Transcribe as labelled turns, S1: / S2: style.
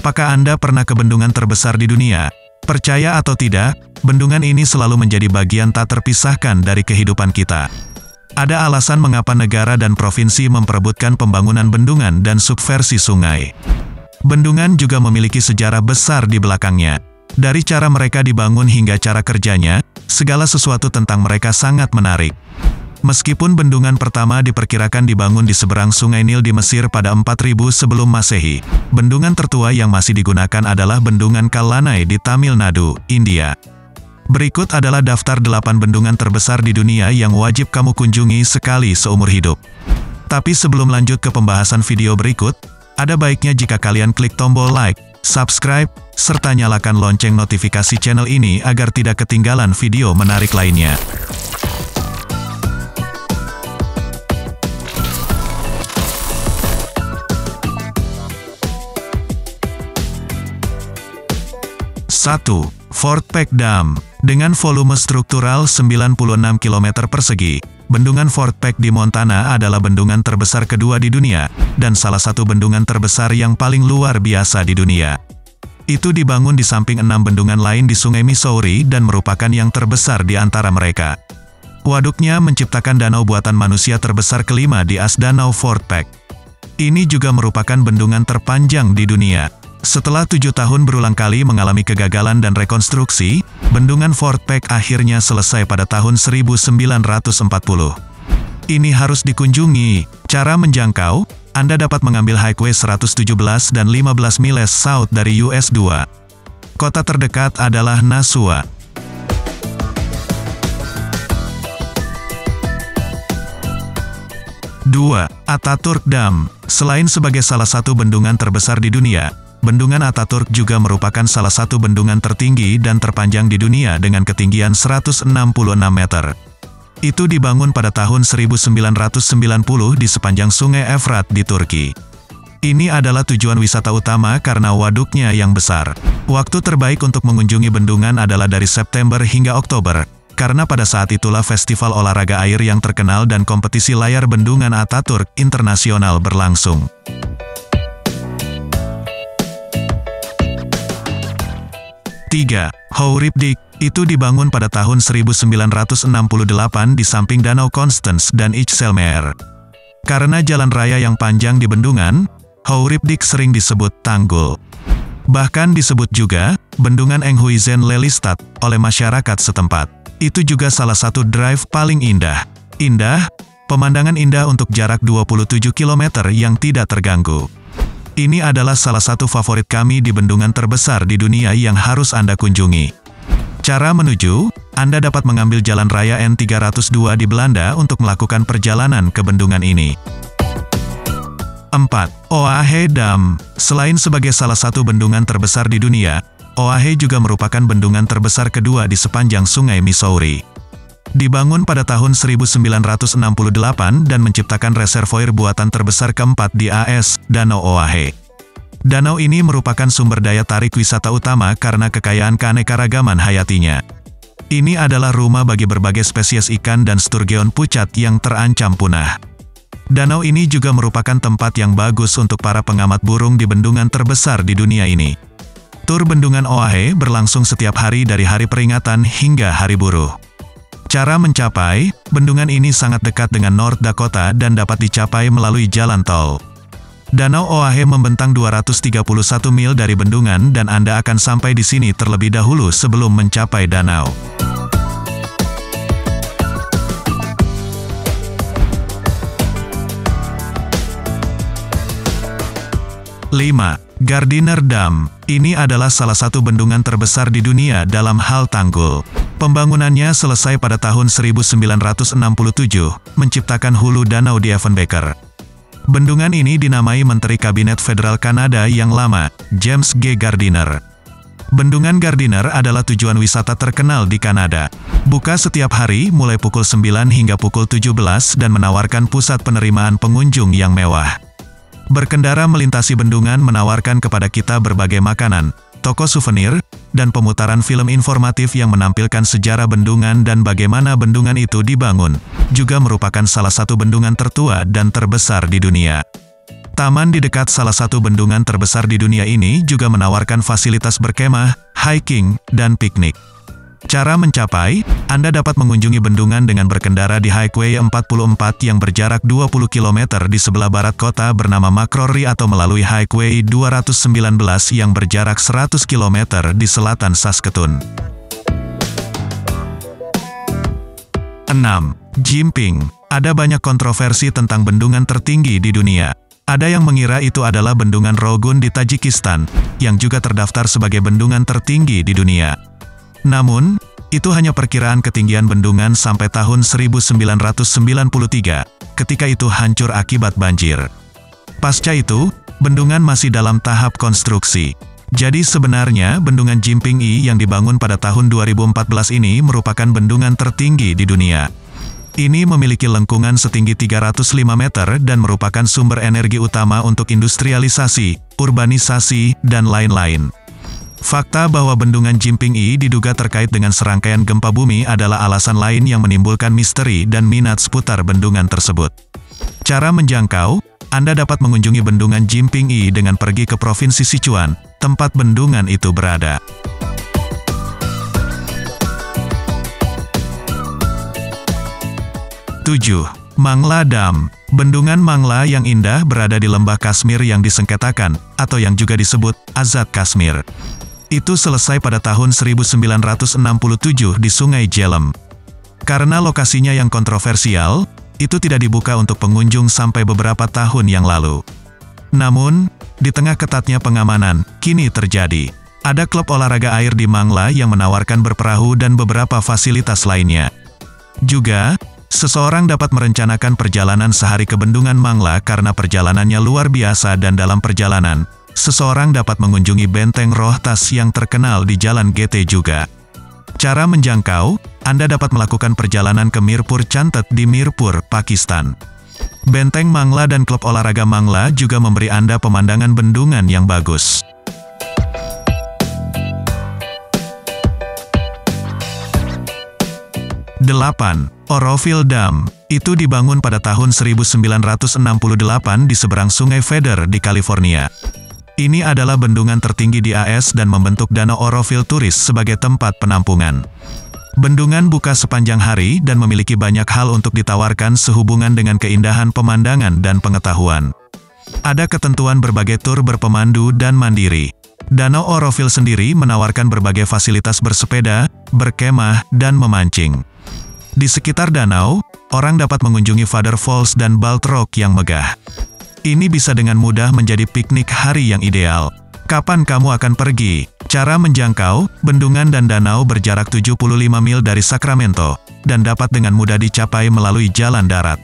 S1: Apakah Anda pernah ke bendungan terbesar di dunia? Percaya atau tidak, bendungan ini selalu menjadi bagian tak terpisahkan dari kehidupan kita. Ada alasan mengapa negara dan provinsi memperebutkan pembangunan bendungan dan subversi sungai. Bendungan juga memiliki sejarah besar di belakangnya. Dari cara mereka dibangun hingga cara kerjanya, segala sesuatu tentang mereka sangat menarik. Meskipun bendungan pertama diperkirakan dibangun di seberang Sungai Nil di Mesir pada 4000 sebelum Masehi, bendungan tertua yang masih digunakan adalah Bendungan Kallanai di Tamil Nadu, India. Berikut adalah daftar 8 bendungan terbesar di dunia yang wajib kamu kunjungi sekali seumur hidup. Tapi sebelum lanjut ke pembahasan video berikut, ada baiknya jika kalian klik tombol like, subscribe, serta nyalakan lonceng notifikasi channel ini agar tidak ketinggalan video menarik lainnya. Satu, Fort Peck Dam. Dengan volume struktural 96 km persegi, bendungan Fort Peck di Montana adalah bendungan terbesar kedua di dunia, dan salah satu bendungan terbesar yang paling luar biasa di dunia. Itu dibangun di samping 6 bendungan lain di Sungai Missouri dan merupakan yang terbesar di antara mereka. Waduknya menciptakan danau buatan manusia terbesar kelima di as Danau Fort Peck. Ini juga merupakan bendungan terpanjang di dunia. Setelah 7 tahun berulang kali mengalami kegagalan dan rekonstruksi, bendungan Fort Peck akhirnya selesai pada tahun 1940. Ini harus dikunjungi. Cara menjangkau, Anda dapat mengambil Highway 117 dan 15 miles south dari US 2. Kota terdekat adalah Nassau. 2. Ataturk Dam. Selain sebagai salah satu bendungan terbesar di dunia, Bendungan Ataturk juga merupakan salah satu bendungan tertinggi dan terpanjang di dunia dengan ketinggian 166 meter. Itu dibangun pada tahun 1990 di sepanjang Sungai Efrat di Turki. Ini adalah tujuan wisata utama karena waduknya yang besar. Waktu terbaik untuk mengunjungi bendungan adalah dari September hingga Oktober, karena pada saat itulah festival olahraga air yang terkenal dan kompetisi layar bendungan Ataturk internasional berlangsung. 3. Howripdik. Itu dibangun pada tahun 1968 di samping Danau Constance dan IJsselmeer. Karena jalan raya yang panjang di bendungan, Howripdik sering disebut Tanggul. Bahkan disebut juga Bendungan Enghuizen Lelystad oleh masyarakat setempat. Itu juga salah satu drive paling indah. Indah, pemandangan indah untuk jarak 27 km yang tidak terganggu. Ini adalah salah satu favorit kami di bendungan terbesar di dunia yang harus Anda kunjungi. Cara menuju, Anda dapat mengambil jalan raya N302 di Belanda untuk melakukan perjalanan ke bendungan ini. 4. Oahe Dam. Selain sebagai salah satu bendungan terbesar di dunia, Oahe juga merupakan bendungan terbesar kedua di sepanjang Sungai Missouri. Dibangun pada tahun 1968 dan menciptakan reservoir buatan terbesar keempat di AS, Danau Oahe. Danau ini merupakan sumber daya tarik wisata utama karena kekayaan keanekaragaman hayatinya. Ini adalah rumah bagi berbagai spesies ikan dan sturgeon pucat yang terancam punah. Danau ini juga merupakan tempat yang bagus untuk para pengamat burung di bendungan terbesar di dunia ini. Tur bendungan Oahe berlangsung setiap hari dari hari peringatan hingga hari buruh. Cara mencapai, bendungan ini sangat dekat dengan North Dakota dan dapat dicapai melalui jalan tol. Danau Oahe membentang 231 mil dari bendungan dan Anda akan sampai di sini terlebih dahulu sebelum mencapai danau. 5. Gardiner Dam. Ini adalah salah satu bendungan terbesar di dunia dalam hal tanggul. Pembangunannya selesai pada tahun 1967, menciptakan hulu danau di Evenbaker. Bendungan ini dinamai Menteri Kabinet Federal Kanada yang lama, James G. Gardiner. Bendungan Gardiner adalah tujuan wisata terkenal di Kanada. Buka setiap hari mulai pukul 9 hingga pukul 17 dan menawarkan pusat penerimaan pengunjung yang mewah. Berkendara melintasi bendungan menawarkan kepada kita berbagai makanan, toko souvenir, dan pemutaran film informatif yang menampilkan sejarah bendungan dan bagaimana bendungan itu dibangun. Juga merupakan salah satu bendungan tertua dan terbesar di dunia. Taman di dekat salah satu bendungan terbesar di dunia ini juga menawarkan fasilitas berkemah, hiking, dan piknik. Cara mencapai, Anda dapat mengunjungi bendungan dengan berkendara di Highway 44 yang berjarak 20 km di sebelah barat kota bernama Macrory atau melalui Highway 219 yang berjarak 100 km di selatan Saskatoon. 6. Jimping. Ada banyak kontroversi tentang bendungan tertinggi di dunia. Ada yang mengira itu adalah bendungan Rogun di Tajikistan, yang juga terdaftar sebagai bendungan tertinggi di dunia. Namun, itu hanya perkiraan ketinggian bendungan sampai tahun 1993, ketika itu hancur akibat banjir. Pasca itu, bendungan masih dalam tahap konstruksi. Jadi sebenarnya, bendungan Jimping I yang dibangun pada tahun 2014 ini merupakan bendungan tertinggi di dunia. Ini memiliki lengkungan setinggi 305 meter dan merupakan sumber energi utama untuk industrialisasi, urbanisasi, dan lain-lain. Fakta bahwa bendungan Jimping I diduga terkait dengan serangkaian gempa bumi adalah alasan lain yang menimbulkan misteri dan minat seputar bendungan tersebut. Cara menjangkau, Anda dapat mengunjungi bendungan Jimping I dengan pergi ke Provinsi Sichuan, tempat bendungan itu berada. 7. Mangla Dam. Bendungan Mangla yang indah berada di lembah Kashmir yang disengketakan, atau yang juga disebut Azad Kashmir. Itu selesai pada tahun 1967 di Sungai Jhelum. Karena lokasinya yang kontroversial, itu tidak dibuka untuk pengunjung sampai beberapa tahun yang lalu. Namun, di tengah ketatnya pengamanan, kini terjadi. Ada klub olahraga air di Mangla yang menawarkan berperahu dan beberapa fasilitas lainnya. Juga, seseorang dapat merencanakan perjalanan sehari ke bendungan Mangla karena perjalanannya luar biasa dan dalam perjalanan, seseorang dapat mengunjungi benteng Rohtas yang terkenal di Jalan GT juga. Cara menjangkau, Anda dapat melakukan perjalanan ke Mirpur Chantet di Mirpur, Pakistan. Benteng Mangla dan klub olahraga Mangla juga memberi Anda pemandangan bendungan yang bagus. 8. Oroville Dam. Itu dibangun pada tahun 1968 di seberang Sungai Feather di California. Ini adalah bendungan tertinggi di AS dan membentuk danau Oroville Turis sebagai tempat penampungan. Bendungan buka sepanjang hari dan memiliki banyak hal untuk ditawarkan sehubungan dengan keindahan pemandangan dan pengetahuan. Ada ketentuan berbagai tur berpemandu dan mandiri. Danau Oroville sendiri menawarkan berbagai fasilitas bersepeda, berkemah, dan memancing. Di sekitar danau, orang dapat mengunjungi Feather Falls dan Bald Rock yang megah. Ini bisa dengan mudah menjadi piknik hari yang ideal. Kapan kamu akan pergi? Cara menjangkau, bendungan dan danau berjarak 75 mil dari Sacramento, dan dapat dengan mudah dicapai melalui jalan darat.